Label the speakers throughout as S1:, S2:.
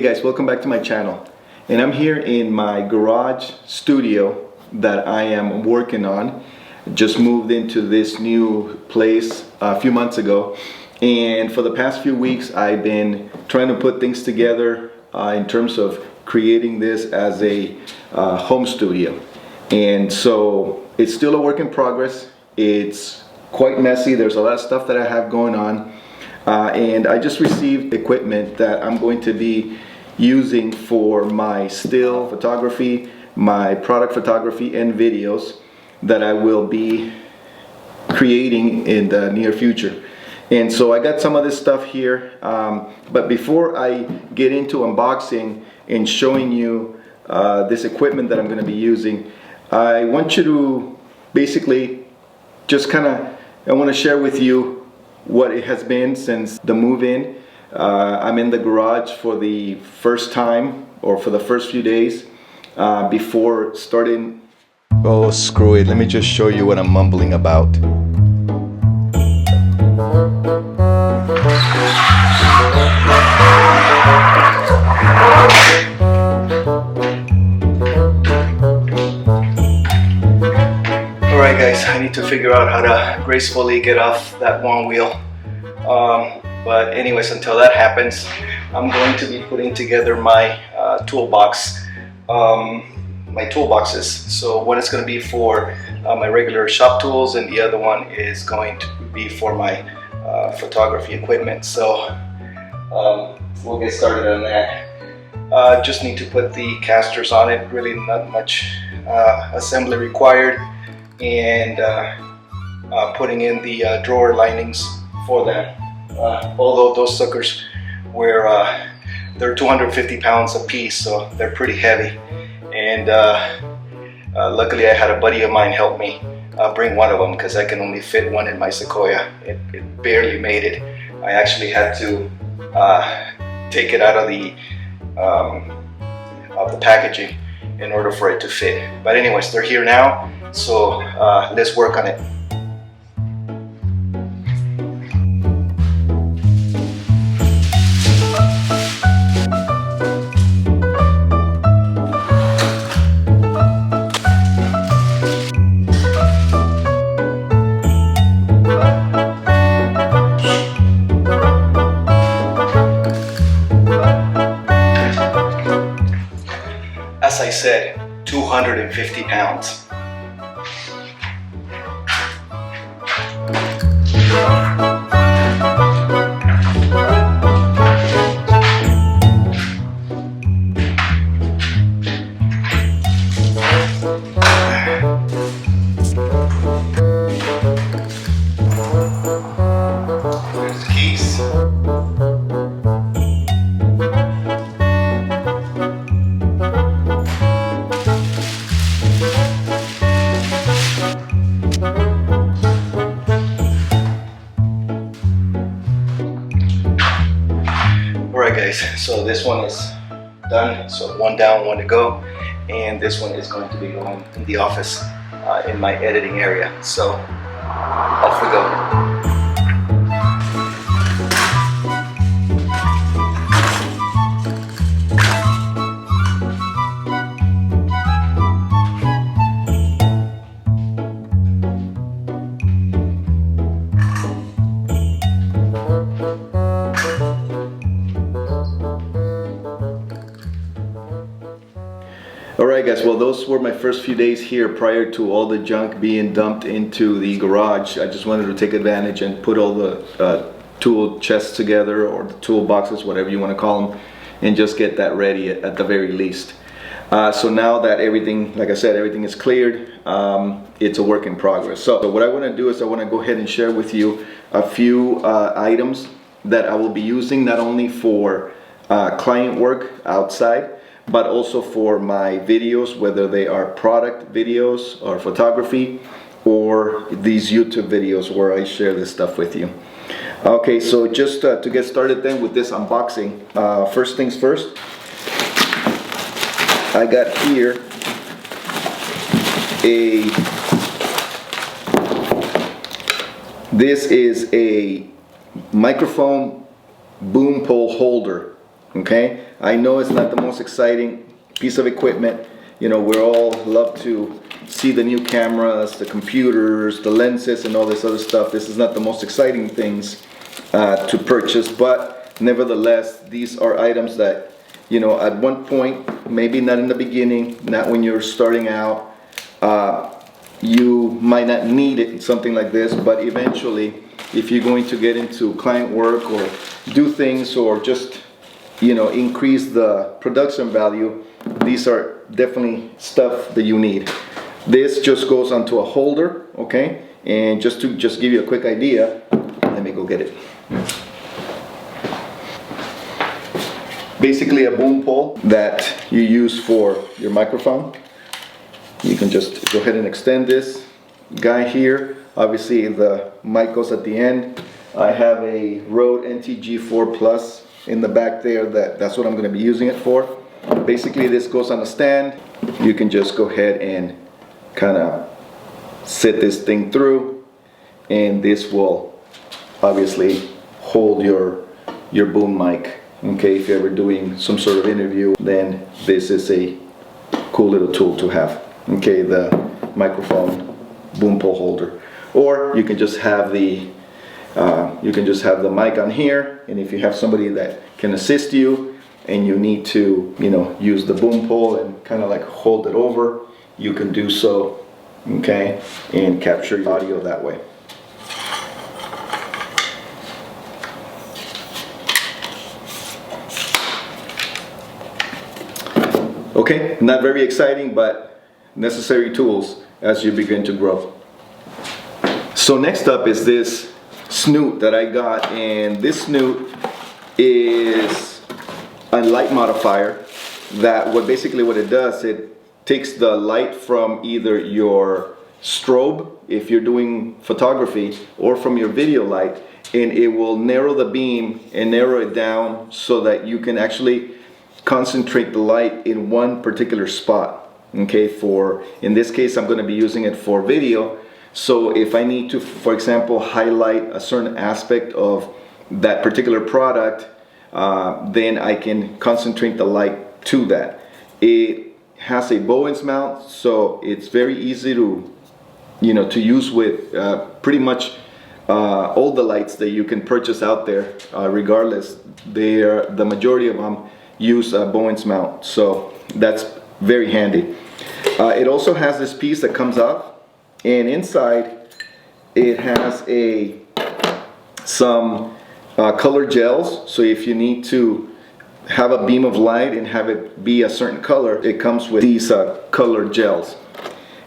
S1: guys, welcome back to my channel. And I'm here in my garage studio that I am working on. Just moved into this new place a few months ago, and for the past few weeks I've been trying to put things together in terms of creating this as a home studio. And so it's still a work in progress. It's quite messy. There's a lot of stuff that I have going on. And I just received equipment that I'm going to be using for my still photography, my product photography and videos that I will be creating in the near future. And so I got some of this stuff here, but before I get into unboxing and showing you this equipment that I'm going to be using, I want you to basically just I want to share with you what it has been since the move-in. I'm in the garage for the first time, or for the first few days before starting. Oh, screw it. Let me just show you what I'm mumbling about. Alright guys, I need to figure out how to gracefully get off that one wheel. But anyways, until that happens, I'm going to be putting together my toolbox, my toolboxes. So one is going to be for my regular shop tools, and the other one is going to be for my photography equipment. So we'll get started on that. Just need to put the casters on it, really not much assembly required, and putting in the drawer linings for them. Although those suckers were they're 250 pounds a piece, so they're pretty heavy. And luckily I had a buddy of mine help me bring one of them, because I can only fit one in my Sequoia. It barely made it. I actually had to take it out of the packaging in order for it to fit. But anyways, they're here now, so let's work on it. As I said, 250 pounds. There's the keys. Alright guys, so this one is done, so one down, one to go, and this one is going to be going in the office in my editing area. So off we go. Alright guys, well those were my first few days here prior to all the junk being dumped into the garage. I just wanted to take advantage and put all the tool chests together, or the tool boxes, whatever you want to call them, and just get that ready at the very least. So now that everything, like I said, everything is cleared, it's a work in progress. So what I want to do is I want to go ahead and share with you a few items that I will be using, not only for client work outside, but also for my videos, whether they are product videos or photography, or these YouTube videos where I share this stuff with you. Okay, so just to get started then with this unboxing, first things first, I got here this is a microphone boom pole holder. Okay, I know it's not the most exciting piece of equipment. You know, we all love to see the new cameras, the computers, the lenses, and all this other stuff. This is not the most exciting things to purchase, but nevertheless, these are items that, you know, at one point, maybe not in the beginning, not when you're starting out, you might not need it, something like this, but eventually, if you're going to get into client work or do things or just, you know, increase the production value, these are definitely stuff that you need. This just goes onto a holder, okay? And just to give you a quick idea, let me go get it. Basically a boom pole that you use for your microphone. You can just go ahead and extend this guy here. Obviously the mic goes at the end. I have a Rode NTG4 Plus in the back there. That's what I'm going to be using it for. Basically this goes on a stand. You can just go ahead and kind of sit this thing through, and this will obviously hold your boom mic. Okay, if you're ever doing some sort of interview, then this is a cool little tool to have. Okay, the microphone boom pole holder. Or you can just have the mic on here, and if you have somebody that can assist you and you need to, you know, use the boom pole and kind of like hold it over, you can do so, okay, and capture your audio that way. Okay, not very exciting, but necessary tools as you begin to grow. So next up is this snoot that I got, and this snoot is a light modifier that what it does, it takes the light from either your strobe if you're doing photography or from your video light, and it will narrow the beam and narrow it down so that you can actually concentrate the light in one particular spot. Okay, for in this case I'm going to be using it for video. So if I need to, for example, highlight a certain aspect of that particular product, then I can concentrate the light to that. It has a Bowens mount, so it's very easy to, you know, to use with pretty much all the lights that you can purchase out there. Regardless, the majority of them use a Bowens mount, so that's very handy. It also has this piece that comes off, and inside it has some color gels. So if you need to have a beam of light and have it be a certain color, it comes with these color gels.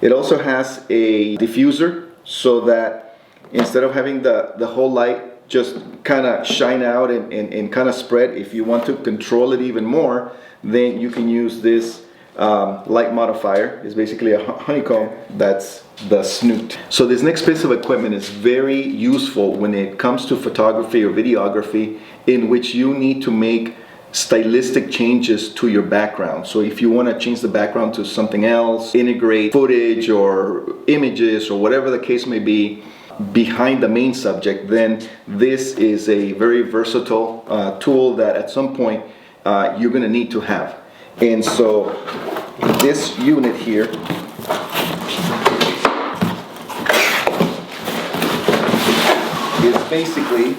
S1: It also has a diffuser, so that instead of having the whole light just kind of shine out and kind of spread, if you want to control it even more, then you can use this light modifier. It's basically a honeycomb. That's the snoot. So this next piece of equipment is very useful when it comes to photography or videography, in which you need to make stylistic changes to your background. So if you want to change the background to something else, integrate footage or images or whatever the case may be behind the main subject, then this is a very versatile tool that at some point you're going to need to have. And so this unit here is basically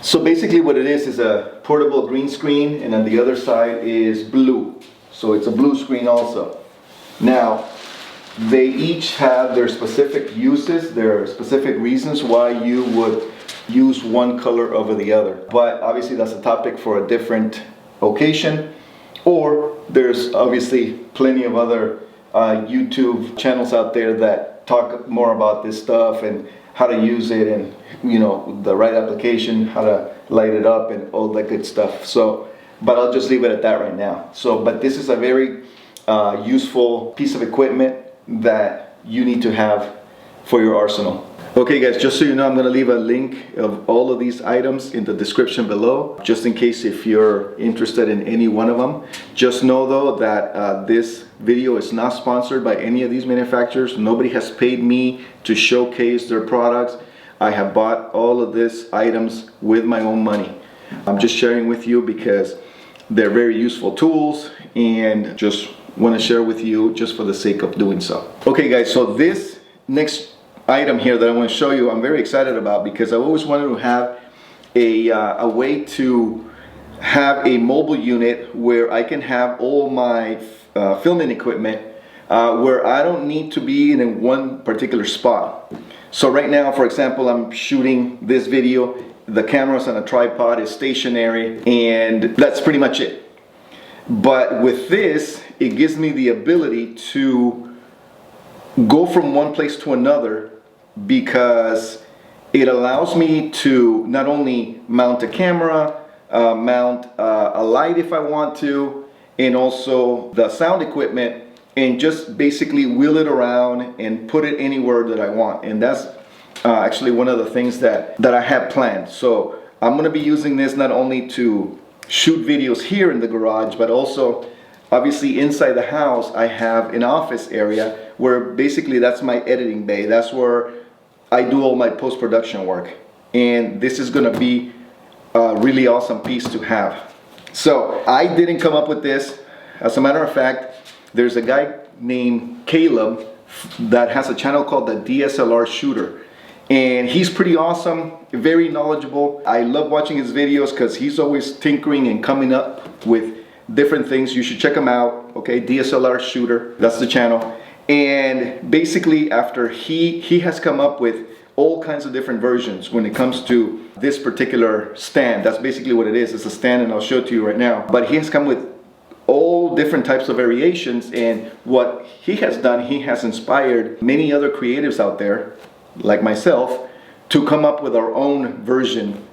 S1: So basically what it is a portable green screen, and on the other side is blue. So it's a blue screen also. Now, they each have their specific uses, their specific reasons why you would use one color over the other. But obviously that's a topic for a different occasion. Or there's obviously plenty of other YouTube channels out there that talk more about this stuff and how to use it, and you know, the right application, how to light it up and all that good stuff. So but I'll just leave it at that right now. So, but this is a very useful piece of equipment that you need to have for your arsenal. Okay guys, just so you know, I'm gonna leave a link of all of these items in the description below, just in case if you're interested in any one of them. Just know though that this video is not sponsored by any of these manufacturers. Nobody has paid me to showcase their products. I have bought all of these items with my own money. I'm just sharing with you because they're very useful tools and just want to share with you just for the sake of doing so. Okay guys, so this next item here that I want to show you, I'm very excited about because I always wanted to have a way to have a mobile unit where I can have all my filming equipment where I don't need to be in one particular spot. So right now, for example, I'm shooting this video, the camera's on a tripod, it's stationary, and that's pretty much it. But with this, it gives me the ability to go from one place to another because it allows me to not only mount a camera, mount a light if I want to, and also the sound equipment, and just basically wheel it around and put it anywhere that I want. And that's actually one of the things that I have planned. So I'm going to be using this not only to shoot videos here in the garage, but also obviously inside the house I have an office area where basically that's my editing bay. That's where I do all my post-production work. And this is going to be a really awesome piece to have. So I didn't come up with this. As a matter of fact, there's a guy named Caleb that has a channel called the DSLR Shooter. And he's pretty awesome, very knowledgeable. I love watching his videos because he's always tinkering and coming up with different things. You should check him out, okay? DSLR Shooter, that's the channel. And basically after he has come up with all kinds of different versions when it comes to this particular stand. That's basically what it is. It's a stand, and I'll show it to you right now. But he has come with all different types of variations, and what he has done, he has inspired many other creatives out there like myself to come up with our own version,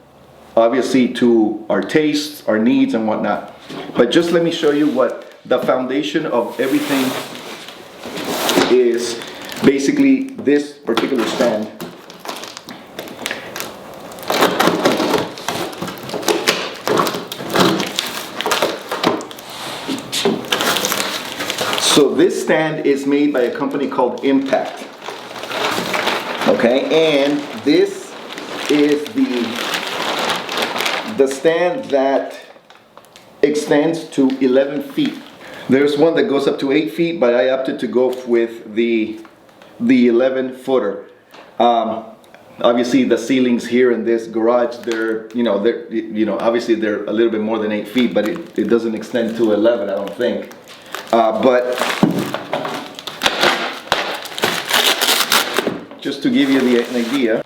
S1: obviously to our tastes, our needs and whatnot. But just let me show you what the foundation of everything is. Basically this particular stand. So this stand is made by a company called Impact. Okay, and this is the stand that extends to 11 feet. There's one that goes up to 8 feet, but I opted to go with the 11 footer. Obviously the ceilings here in this garage, they're obviously they're a little bit more than 8 feet, but it doesn't extend to 11, I don't think. But just to give you an idea.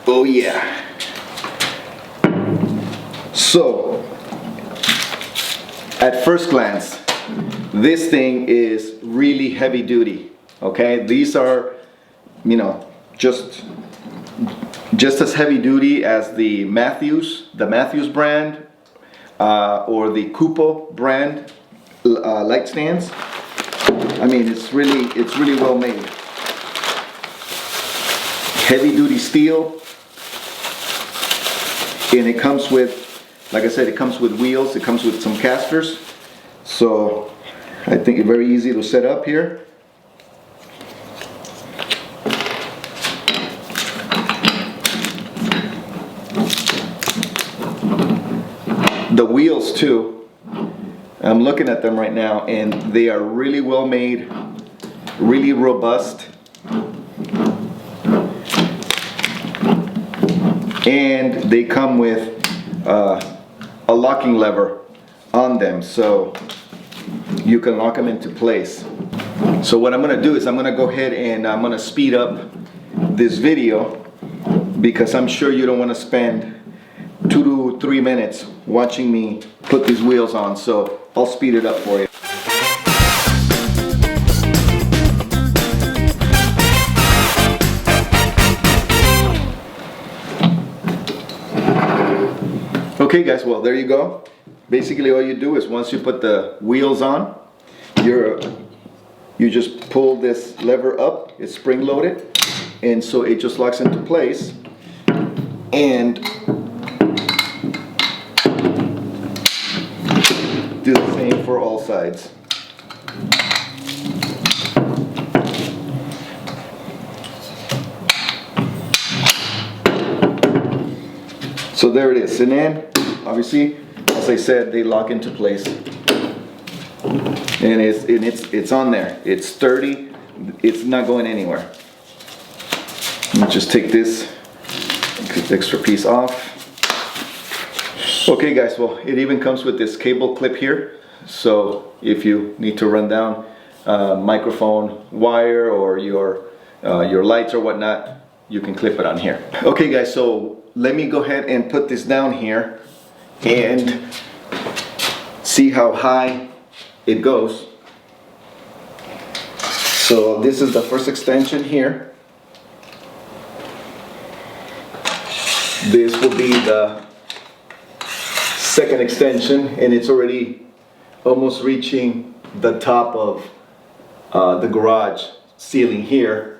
S1: Oh yeah. So, at first glance, this thing is really heavy duty. Okay, these are, just as heavy duty as the Matthews brand or the Kupo brand light stands. I mean, it's really well made. Heavy duty steel, and it comes with, like I said, it comes with wheels. It comes with some casters. So I think it's very easy to set up here. The wheels too, I'm looking at them right now, and they are really well made, really robust, and they come with a locking lever on them, so you can lock them into place. So what I'm going to do is I'm going to go ahead and I'm going to speed up this video, because I'm sure you don't want to spend 2 to 3 minutes watching me put these wheels on, so I'll speed it up for you. Okay guys, well there you go. Basically all you do is once you put the wheels on, you just pull this lever up, it's spring loaded, and so it just locks into place. And do the same for all sides. So there it is, and then obviously, as I said, they lock into place, and it's on there. It's sturdy. It's not going anywhere. Let me just take this extra piece off. Okay, guys. Well, it even comes with this cable clip here. So if you need to run down microphone wire or your lights or whatnot, you can clip it on here. Okay, guys. So let me go ahead and put this down here and see how high it goes. So this is the first extension here. This will be the second extension, and it's already almost reaching the top of the garage ceiling here,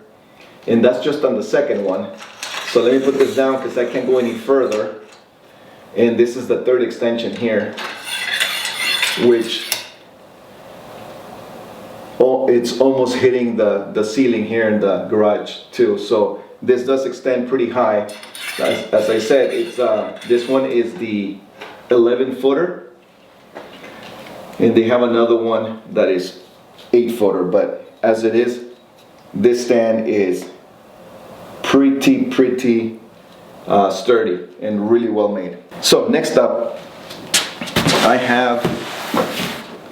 S1: and that's just on the second one. So let me put this down because I can't go any further. And this is the third extension here, which it's almost hitting the ceiling here in the garage too. So this does extend pretty high. As I said, it's this one is the 11-footer, and they have another one that is 8-footer. But as it is, this stand is pretty sturdy and really well made. So next up, I have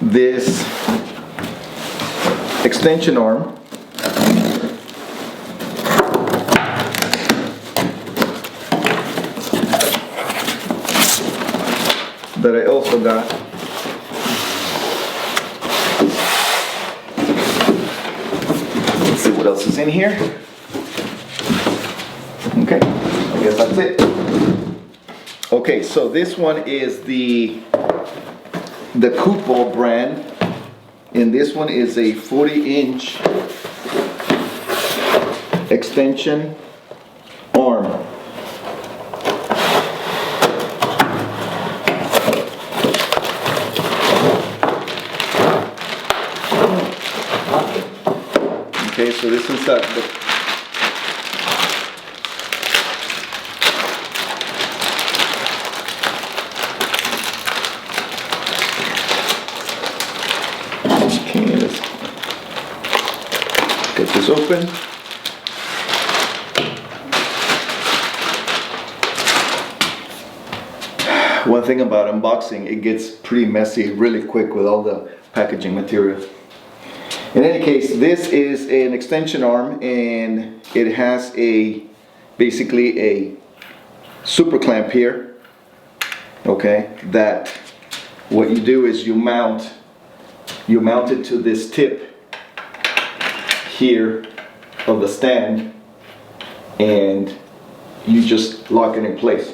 S1: this extension arm that I also got. Let's see what else is in here. Okay, I guess that's it. Okay, so this one is the Kupo brand, and this one is a 40-inch extension arm. Okay, so this is the get this open. One thing about unboxing, it gets pretty messy really quick with all the packaging material. In any case, this is an extension arm, and it has basically a super clamp here. Okay, that what you do is you mount it to this tip here of the stand, and you just lock it in place.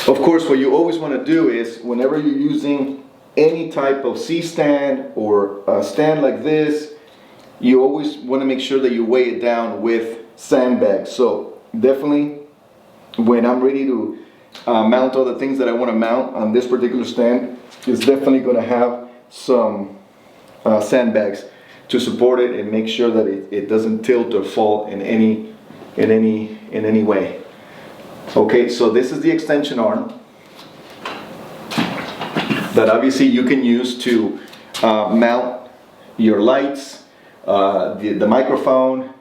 S1: Of course, what you always want to do is whenever you're using any type of C-stand or a stand like this, you always want to make sure that you weigh it down with sandbags. So definitely when I'm ready to mount all the things that I want to mount on this particular stand, it's definitely going to have some sandbags to support it and make sure that it doesn't tilt or fall in any way. Okay, so this is the extension arm that obviously you can use to mount your lights, the microphone,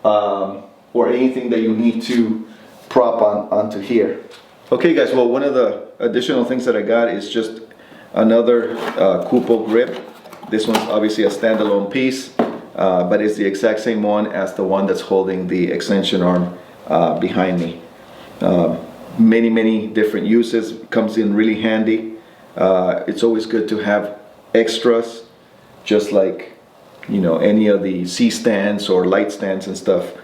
S1: or anything that you need to prop onto here. Okay guys, well, one of the additional things that I got is just another Kupo grip. This one's obviously a standalone piece, but it's the exact same one as the one that's holding the extension arm behind me. Many different uses. Comes in really handy. It's always good to have extras, just like, you know, any of the C-stands or light stands and stuff.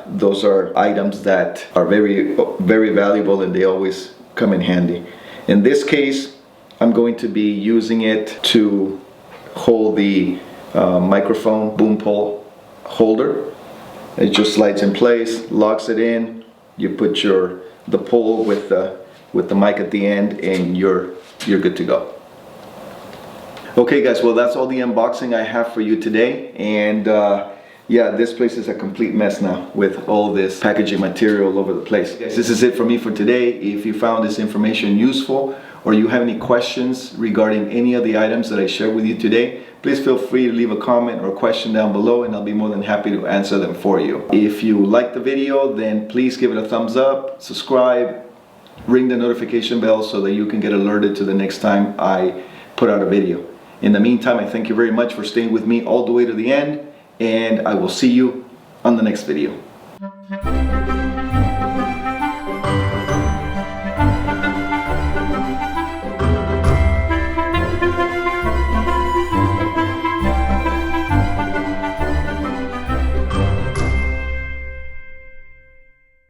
S1: Those are items that are very valuable, and they always come in handy. In this case, I'm going to be using it to hold the microphone boom pole holder. It just slides in place, locks it in. You put the pole with the mic at the end, and you're good to go. Okay guys, well that's all the unboxing I have for you today, and yeah, this place is a complete mess now with all this packaging material all over the place. This is it for me for today. If you found this information useful, or you have any questions regarding any of the items that I shared with you today, please feel free to leave a comment or a question down below, and I'll be more than happy to answer them for you. If you liked the video, then please give it a thumbs up, subscribe, ring the notification bell so that you can get alerted to the next time I put out a video. In the meantime, I thank you very much for staying with me all the way to the end, and I will see you on the next video.